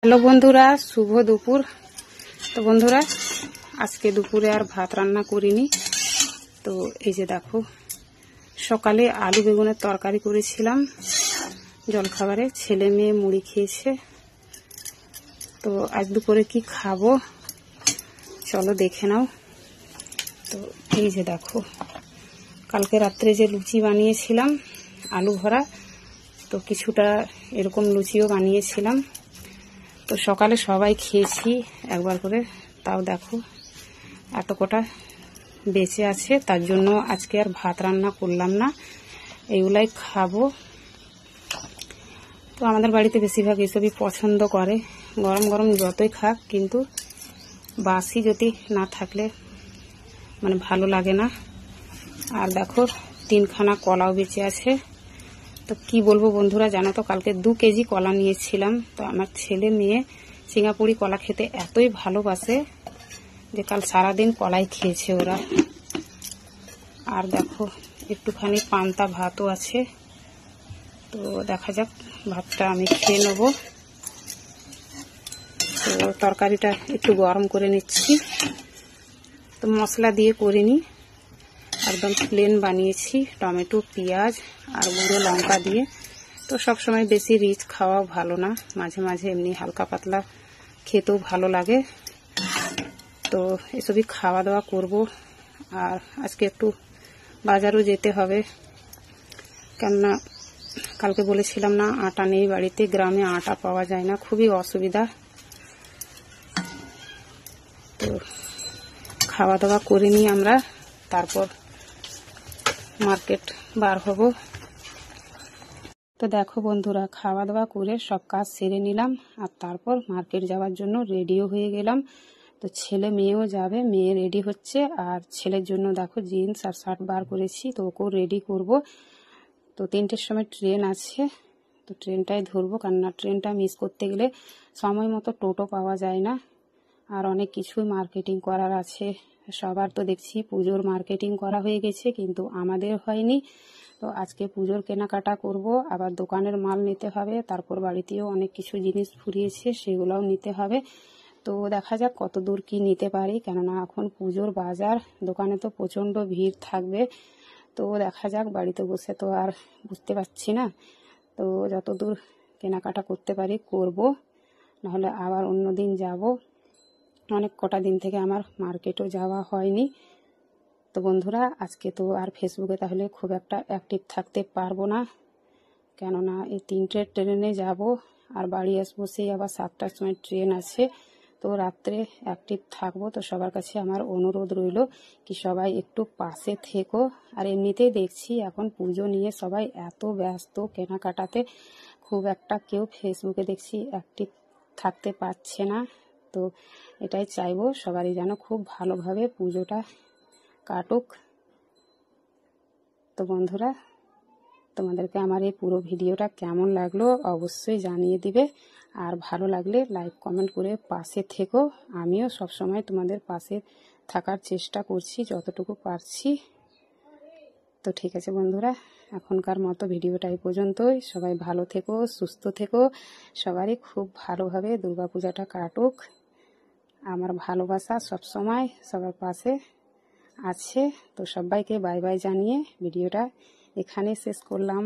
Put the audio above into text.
Hello বন্ধুরা, শুভ দুপুর। তো বন্ধুরা, আজকে দুপুরে আর ভাত রান্না করিনি। তো এই যে দেখো, সকালে আলু বেগুনের তরকারি করেছিলাম জলখাবারে, ছেলে মেয়ে মুড়ি খেয়েছে। তো আজ দুপুরে কি খাবো চলো দেখে নাও। তো এই যে দেখো, কালকে রাত্রে যে লুচি বানিয়েছিলাম আলু ভরা, তো কিছুটা এরকম লুচিও বানিয়েছিলাম। তো সকালে সবাই খেয়েছি একবার করে, তাও দেখো এত কটা বেঁচে আছে। তার জন্য আজকে আর ভাত রান্না করলাম না, এইগুলাই খাবো। তো আমাদের বাড়িতে বেশিরভাগ এসবই পছন্দ করে, গরম গরম যতই খাক, কিন্তু বাসি যদি না থাকলে মানে ভালো লাগে না। আর দেখো 3খানা কলাও বেঁচে আছে। তো কি বলবো বন্ধুরা, জানো তো কালকে 2 কেজি কলা নিয়েছিলাম। তো আমার ছেলে মেয়ে সিঙ্গাপুরি কলা খেতে এতই ভালোবাসে যে কাল সারাদিন কলাই খেয়েছে ওরা। আর দেখো একটুখানি পান্তা ভাতও আছে। তো দেখা যাক, ভাতটা আমি খেয়ে নেব। তো তরকারিটা একটু গরম করে নিচ্ছি। তো মশলা দিয়ে করিনি, একদম প্লেন বানিয়েছি, টমেটো পেঁয়াজ আর গুঁড়ো লঙ্কা দিয়ে। তো সবসময় বেশি রিচ খাওয়া ভালো না, মাঝে মাঝে এমনি হালকা পাতলা খেতেও ভালো লাগে। তো এসবই খাওয়া দাওয়া করব। আর আজকে একটু বাজারও যেতে হবে, কেননা কালকে বলেছিলাম না আটা নেই বাড়িতে, গ্রামে আটা পাওয়া যায় না, খুবই অসুবিধা। তো খাওয়া দাওয়া করে নিই আমরা, তারপর মার্কেট বার হব। তো দেখো বন্ধুরা, খাওয়া দাওয়া করে সব কাজ সেরে নিলাম, আর তারপর মার্কেট যাওয়ার জন্য রেডিও হয়ে গেলাম। তো ছেলে মেয়েও যাবে, মেয়ে রেডি হচ্ছে, আর ছেলের জন্য দেখো জিন্স আর শার্ট বার করেছি, তো ওকেও রেডি করব। তো 3টের সময় ট্রেন আছে, তো ট্রেনটাই ধরবো, কেননা ট্রেনটা মিস করতে গেলে সময় মতো টোটো পাওয়া যায় না। আর অনেক কিছুই মার্কেটিং করার আছে, সবার তো দেখছি পুজোর মার্কেটিং করা হয়ে গেছে, কিন্তু আমাদের হয়নি। তো আজকে পুজোর কেনাকাটা করব, আবার দোকানের মাল নিতে হবে, তারপর বাড়িতেও অনেক কিছু জিনিস ফুরিয়েছে সেগুলোও নিতে হবে। তো দেখা যাক কত দূর কি নিতে পারি, কেননা এখন পুজোর বাজার, দোকানে তো প্রচণ্ড ভিড় থাকবে। তো দেখা যাক, বাড়িতে বসে তো আর বুঝতে পারছি না। তো যত দূর কেনাকাটা করতে পারি করব, নাহলে আবার অন্য দিন যাব। অনেক কটা দিন থেকে আমার মার্কেটও যাওয়া হয়নি। তো বন্ধুরা, আজকে তো আর ফেসবুকে তাহলে খুব একটা অ্যাক্টিভ থাকতে পারবো না, কেননা এই 3টের ট্রেনে যাব, আর বাড়ি আসবো সেই আবার 7টার সময় ট্রেন আছে। তো রাত্রে অ্যাক্টিভ থাকবো। তো সবার কাছে আমার অনুরোধ রইল কি সবাই একটু পাশে থেকো। আর এমনিতেই দেখছি এখন পুজো নিয়ে সবাই এত ব্যস্ত, কেনাকাটাতে খুব একটা কেউ ফেসবুকে দেখছি অ্যাক্টিভ থাকতে পারছে না। তো এটাই চাইবো, সবারই যেন খুব ভালোভাবে পুজোটা কাটুক। তো বন্ধুরা, তোমাদেরকে আমার এই পুরো ভিডিওটা কেমন লাগলো অবশ্যই জানিয়ে দিবে, আর ভালো লাগলে লাইক কমেন্ট করে পাশে থেকো। আমিও সবসময় তোমাদের পাশে থাকার চেষ্টা করছি যতটুকু পারছি। তো ঠিক আছে বন্ধুরা, এখনকার মতো ভিডিওটা এই পর্যন্তই। সবাই ভালো থেকো, সুস্থ থেকো, সবারই খুব ভালোভাবে দুর্গাপূজাটা কাটুক। আমার ভালোবাসা সবসময় সবার পাশে আছে। তো সবাইকে বাই বাই জানিয়ে ভিডিওটা এখানে শেষ করলাম।